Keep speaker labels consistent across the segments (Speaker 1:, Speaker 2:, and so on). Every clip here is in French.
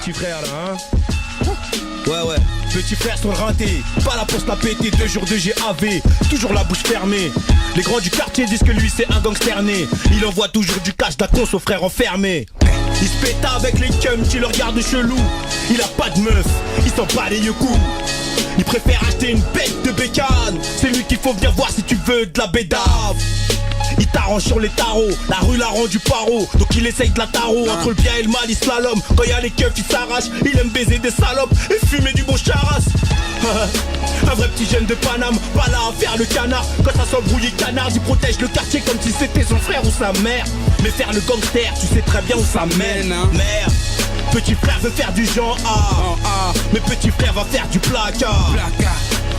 Speaker 1: petit frère là, hein. Ouais, petit frère sur le rinté, pas la poste à péter, 2 jours de GAV, toujours la bouche fermée. Les grands du quartier disent que lui c'est un gangster né. Il envoie toujours du cash d'Acon au frère enfermé. Il se péta avec les cums qui le regardent chelou. Il a pas de meuf, il s'en bat les yeux coups. Il préfère acheter une bête de bécane. C'est lui qu'il faut venir voir si tu veux de la bédave. Il t'arrange sur les tarots, la rue l'a rendu paro. Donc il essaye de la tarot, entre le bien et le mal il slalom. Quand y a les keufs il s'arrache, il aime baiser des salopes et fumer du bon charas. Un vrai petit jeune de Paname, pas là à faire le canard. Quand ça s'embrouille canard, il protège le quartier comme si c'était son frère ou sa mère. Mais faire le gangster, tu sais très bien où ça mène, hein. Merde. Petit frère veut faire du genre A, mais petit frère va faire du placard.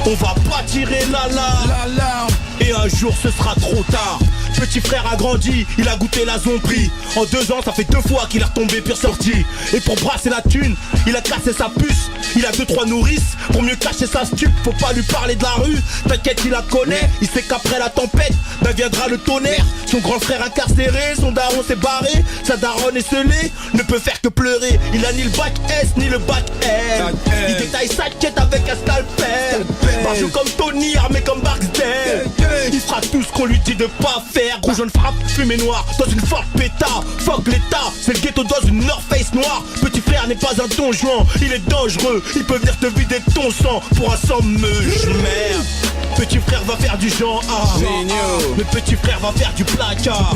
Speaker 1: On va pas tirer l'alarme, et un jour ce sera trop tard. Petit frère a grandi, il a goûté la zombie. En 2 ans ça fait 2 fois qu'il est retombé pire sorti. Et pour brasser la thune, il a cassé sa puce. Il a 2-3 nourrices, pour mieux cacher sa stup. Faut pas lui parler de la rue, t'inquiète il la connaît. Il sait qu'après la tempête, ben viendra le tonnerre. Son grand frère incarcéré, son daron s'est barré. Sa daronne est scellée, ne peut faire que pleurer. Il a ni le bac S ni le bac L. Il détaille sa quête avec un scalpel. Barjou comme Tony, armé comme Barksdale. Il fera tout ce qu'on lui dit de pas faire. Gros jaune frappe, fumée noire, dans une forte pétard. Fuck l'état, c'est le ghetto dans une North Face noire. Petit frère n'est pas un don juan, il est dangereux. Il peut venir te vider ton sang pour un sang meuge. Merde. Petit frère va faire du genre A, mais petit frère va faire du placard.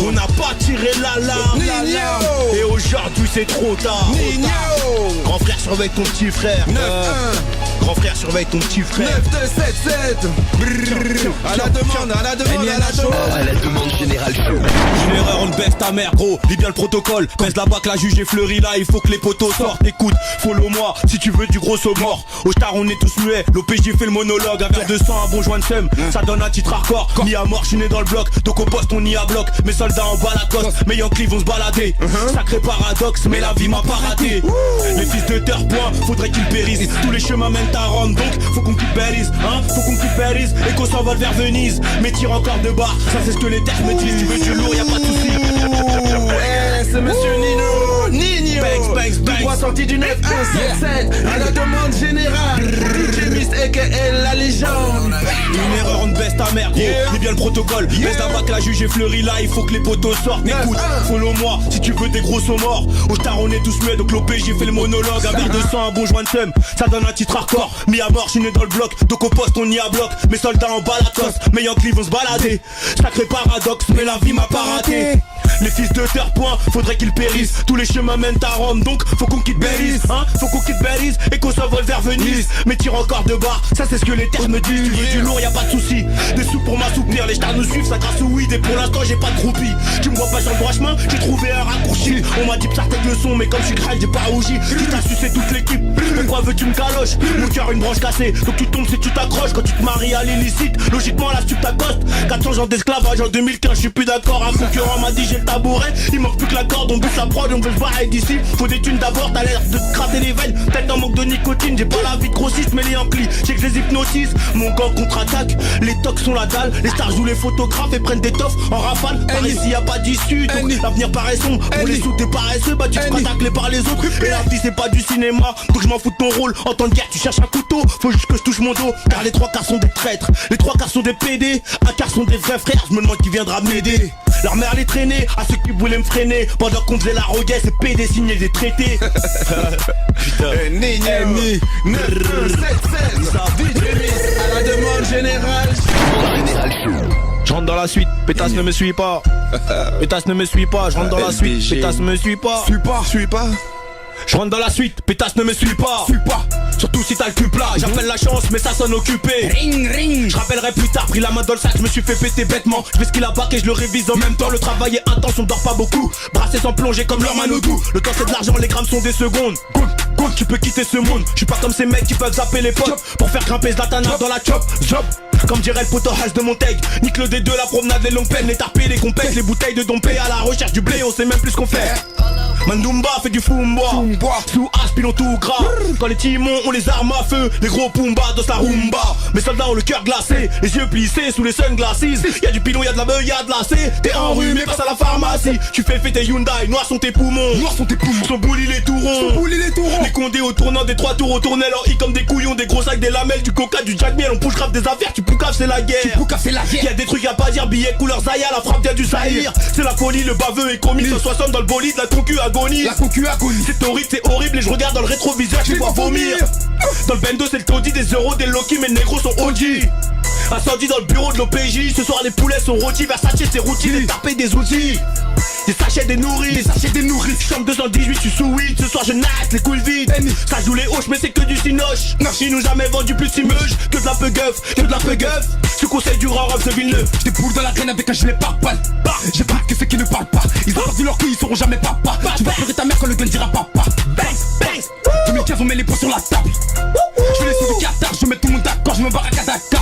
Speaker 1: On n'a pas tiré l'alarme, et aujourd'hui c'est trop tard. Grand frère surveille ton petit frère. Grand frère surveille ton petit frère.
Speaker 2: 9277. À la demande générale.
Speaker 1: Une erreur, on baisse ta mère gros. Lis bien le protocole, baisse la bac, la juge est fleurie là. Il faut que les poteaux sortent, écoute, follow-moi si tu veux du gros saut mort. Au star on est tous muets, l'OPJ fait le monologue. Un verre de sang, un bon joint de seum, ça donne un titre hardcore. Mis à mort, je suis né dans le bloc, donc au poste on y a bloc. Mes soldats en bas la coste, mes Yankees vont se balader. Sacré paradoxe, mais la vie m'a pas raté. Les fils de terre point, faudrait qu'ils périssent. Tous les chemins mènent à Rome, donc faut qu'on quitte Belize, hein. Faut qu'on quitte Belize et qu'on s'envole vers Venise. Mais tire encore de barre, ça c'est ce que les terres me disent. Tu veux du lourd, y'a pas de soucis.
Speaker 2: C'est monsieur Nino
Speaker 1: Banks,
Speaker 2: du droit sorti du 9177. À la demande générale, DJ Mist aka la légende.
Speaker 1: Une erreur, on baisse ta mère gros. Lis bien le protocole, baisse la bac, la juge est fleurie là. Il faut que les poteaux sortent, écoute, follow-moi si tu veux des gros sauts morts. Au star on est tous muets, donc l'OPJ fait le monologue. Un verre de sang, un bon joint de seum, ça donne un titre hardcore. Mis à mort, je suis né dans le bloc, donc au poste on y a bloc. Mes soldats en bas la coste, mes Yankees vont se balader. Sacré paradoxe, mais la vie m'a pas raté. Les fils de terre point, faudrait qu'ils périssent. Tous les chemins mènent à Rome, donc faut qu'on quitte Belize, hein. Faut qu'on quitte Belize et qu'on s'envole vers Venise. Mais tire encore de barre, ça c'est ce que les terres me disent. Tu veux du lourd, y'a pas de soucis. Des sous pour m'assoupir, les stars nous suivent, ça grâce au weed. Et pour l'instant j'ai pas de groupie. Tu me vois pas sur le droit chemin, j'ai trouvé un raccourci. On m'a dit que le son, mais comme je suis grave j'ai pas rougi. Qui t'a sucé toute l'équipe, de quoi veux-tu me galoches? Mon cœur une branche cassée, donc tu tombes si tu t'accroches. Quand tu te maries à l'illicite, logiquement la stup t'accoste. 400 ans d'esclavage en 2015, je suis plus d'accord. Un concurrent m'a dit j'ai le tabouret. Il manque plus que la corde, on bouge la prod, on veut se barrer d'ici. Faut des thunes d'abord, t'as l'air de te crater les veines. Peut-être en manque de nicotine, j'ai pas la vie de grossiste, mais les amplis, j'ai que je les hypnotise. Mon gang contre-attaque, les tocs sont la dalle. Les stars jouent les photographes et prennent des toffes en rafale. Par ici y'a pas d'issue, donc l'avenir paraît sombre. Pour les sous des paresseux, bah tu te feras tacler par les autres. Et la vie c'est pas du cinéma, donc je m'en fous de ton rôle. En temps de guerre tu cherches un couteau, faut juste que je touche mon dos. Car les 3 quarts sont des traîtres, les 3 quarts sont des PD. Un quart sont des vrais frères, je me demande qui viendra m'aider. Leur mère les traînait, à ceux qui voulaient me freiner. Pendant qu'on faisait la roguette, c'est PD signer des traités. Putain.
Speaker 2: Nini 977. À la demande générale.
Speaker 1: Je rentre dans la suite, pétasse ne me suit pas. Pétasse ne me suit pas, je rentre dans la suite, pétasse me suit pas.
Speaker 2: Suis pas.
Speaker 1: Je rentre dans la suite, pétasse ne me suit pas. Surtout si t'as le cul plat, j'appelle la chance mais ça sonne occupé. Ring. Je rappellerai plus tard, pris la main dans le sac, je me suis fait péter bêtement. Je fais ce qu'il a bac et je le révise en même temps. Le travail est intense, on dort pas beaucoup. Brassé sans plonger comme leur manodou. Le temps c'est de l'argent, les grammes sont des secondes. Good, tu peux quitter ce monde. Je suis pas comme ces mecs qui peuvent zapper les potes pour faire grimper Zlatana dans la chop. Comme dirait le poteau Has de Montaigne. Nique le D2, la promenade, les longues peines, les tarpés, les compètes, les bouteilles de dompé à la recherche du blé, on sait même plus ce qu'on fait. Mandumba fait du fumba. Sous As pilon tout gras. Quand les timons ont les armes à feu, les gros Pumba dans sa rumba. Mes soldats ont le cœur glacé, les yeux plissés sous les sunglasses. Y'a du pilon, y'a de la beuh, y'a de la C. T'es enrhumé, passe à la pharmacie. Tu fais fêter Hyundai, noirs sont tes poumons. Son bouli les tourons. Les condés au tournant des 3 tours, au tournel en I comme des couillons, des gros sacs, des lamelles, du coca, du jack miel. On push grave des affaires, tu poucaves c'est la guerre. Y'a des trucs à pas dire, billets couleur Zaya, la frappe vient du Zahir. C'est la folie, le baveux est commis. 160 dans le bolide, la concu agonie. C'est horrible et je regarde dans le rétroviseur, je vois vomir. Dans le bendo c'est le taudis, des euros, des Loki, mais les négros sont OG. Incendie dans le bureau de l'OPJ, ce soir les poulets sont rôtis, Versace c'est routine, les tapés des outils. Des sachets des nourrices, chambre 218, je suis sous 8, ce soir je nasse les couilles vides. Ça joue les hoches mais c'est que du cinoche. Ils nous jamais vendu plus simeuge que de la peu-gueuf, Sous conseil du rang de Villeneuve.
Speaker 3: Des poules dans la traîne avec un gilet pare-balles. J'ai pas que ceux qui ne parlent pas. Ils ont perdu leur couille, ils seront jamais papa. Tu vas pleurer ta mère quand le gun dira papa. 2015 on met les points sur la table. Je fais les sous du Qatar, je mets tout le monde d'accord, je me barre à Kadaka.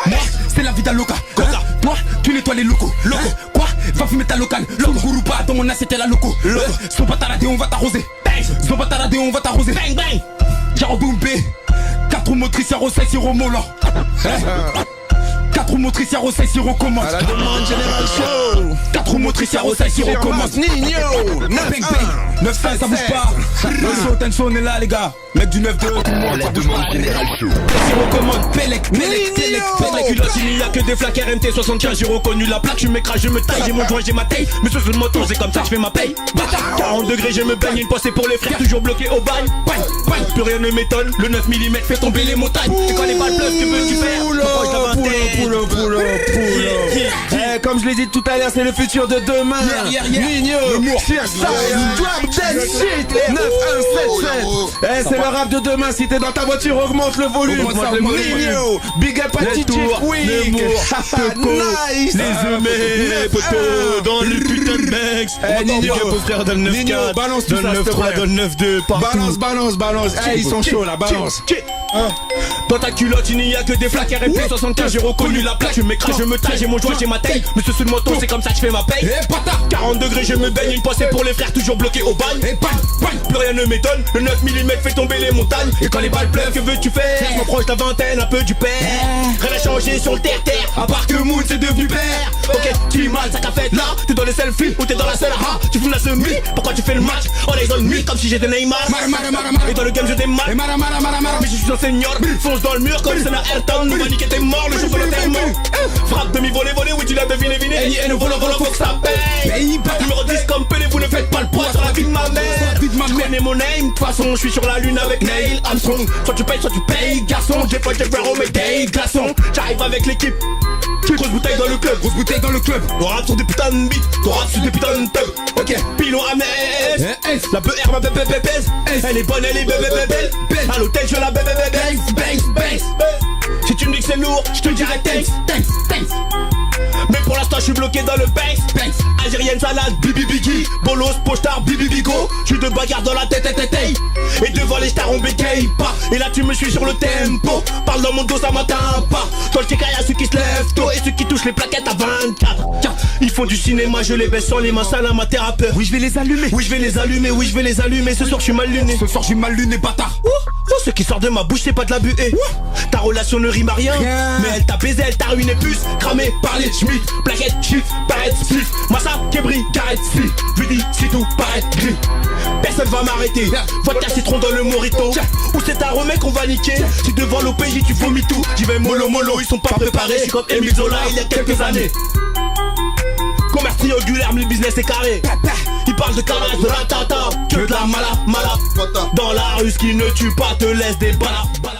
Speaker 3: Moi, c'est la vie d'un loca. Toi, tu nettoies les locaux. Quoi? Va fumer ta locale. Gouroupa, dans mon assiette, la loco. Son bataradé, on va t'arroser. Son bataradé, on va t'arroser. Jaroboumbé. 4 roues motrices, y'a Rossay, Siro Molan. 4 roues motrices, y'a Rossay, Siro commande.
Speaker 2: À la demande Général Show.
Speaker 3: 4 roues motrices, y'a Rossay, Siro commande.
Speaker 2: Nino
Speaker 3: 9-1 9-5 ça bouge pas. Le show, tension, on est là les gars. Mec du 9-2, tout le monde ça bouge pas. Siro commande, Pélec.
Speaker 1: Culotte, il n'y a que des flaques RMT 75, j'ai reconnu la plaque, je m'écrase, je me taille, j'ai mon joint, j'ai ma taille. Mais sur le moto, c'est comme ça que je fais ma paye. 40 degrés, je me baigne, une pensée pour les frères, toujours bloqué au bail. Plus rien ne m'étonne, le 9 mm fait tomber les montagnes. Et quand les balles pleuvent, que veux-tu faire?
Speaker 2: Comme je l'ai dit tout à l'heure, c'est le futur de demain. Nino, Firsa, Drop Dead Shit 9177. C'est le rap de demain, si t'es dans ta voiture, augmente le volume. Nino, big up à DJ Quick. Nice.
Speaker 1: Les humés, poteaux, dans le putain de Banks. Nino, frère dans le 9-4,
Speaker 2: balance tout ça,
Speaker 1: dans le 9-3, dans le 9-2, partout.
Speaker 2: Balance. Ils sont chauds là, balance.
Speaker 1: Dans ta culotte, il n'y a que des flaques RMP 75, j'ai reconnu la plaque. Je m'écrase, je me taille, j'ai mon joint, j'ai ma taille. Mais ce sous le moto, c'est comme ça que je fais ma paye. 40 degrés, je me baigne, une pensée pour les frères, toujours bloqués au bagne. Plus rien ne m'étonne, le 9 mm fait tomber les montagnes. Et quand les balles pleuvent, que veux-tu faire? Je m'approche ta vingtaine, un peu du père. Rien n'a changé sur le terre-terre, à part que Moon c'est devenu père. Ok, tu es mal, ça qu'a fait là. T'es dans les selfies ou t'es dans la salle, tu fumes la semi. Pourquoi tu fais le match? On est dans le nuit comme si j'étais Neymar. Et dans le game je démarre. Mais je suis un senior, fonce dans le mur comme c'est la Ayrton. Nous va niquer tes morts le jour de l'enterrement. Frappe demi-volée, oui tu l'as deviné. Et le volant, faut que ça paye. Numéro 10 comme Pelé, vous ne faites pas le poids sur la vie de ma mère. Tu connais mon name, de toute façon je suis sur la lune avec Neil Armstrong. Soit tu payes, garçon. J'ai pas mes day glaçons. J'arrive avec l'équipe. Grosse bouteille dans le club. On rappe sur des putains de beats, on rappe sur des putains de tubs. Ok, pilon à mes la BR ma bébé. Elle est bonne, elle est belle. À l'hôtel je la bébé. Si tu me dis que c'est lourd, je te dirai thanks. Mais pour l'instant je suis bloqué dans le banks. Algérienne salade, bibi biggie. Bolos, postar, bibi bigo. Je suis de bagarre dans la tête. Et devant les stars on bécaye pas. Et là tu me suis sur le tempo. Parle dans mon dos ça m'atteint pas. Dans le TK y'a ceux qui se lèvent tôt et ceux qui touchent les plaquettes à 24. Ils font du cinéma, je les baisse sans les mains sales à ma thérapeute.
Speaker 3: Oui je vais les allumer.
Speaker 1: Ce soir je suis mal luné.
Speaker 3: Bâtard.
Speaker 1: Ce qui sort de ma bouche c'est pas de la buée. Ta relation ne rime à rien. Mais elle t'a baisé, elle t'a ruiné puce. Cramé par les Schmitt. Plaquette, chiffre, paraître, spliff. Massa, Kebri, carrette, slip. Je lui dis si tout paraît gris. Personne va m'arrêter. Vodka citron dans le morito. Ou c'est un remède qu'on va niquer. Si devant l'OPJ tu vomis tout. J'y vais mollo, ils sont pas préparés. Je suis comme Emile Zola il y a quelques années. Commerce triangulaire, mais le business est carré. Il parle de carrage, de ratata. Que de la mala. Dans la rue, ce qui ne tue pas te laisse des balles.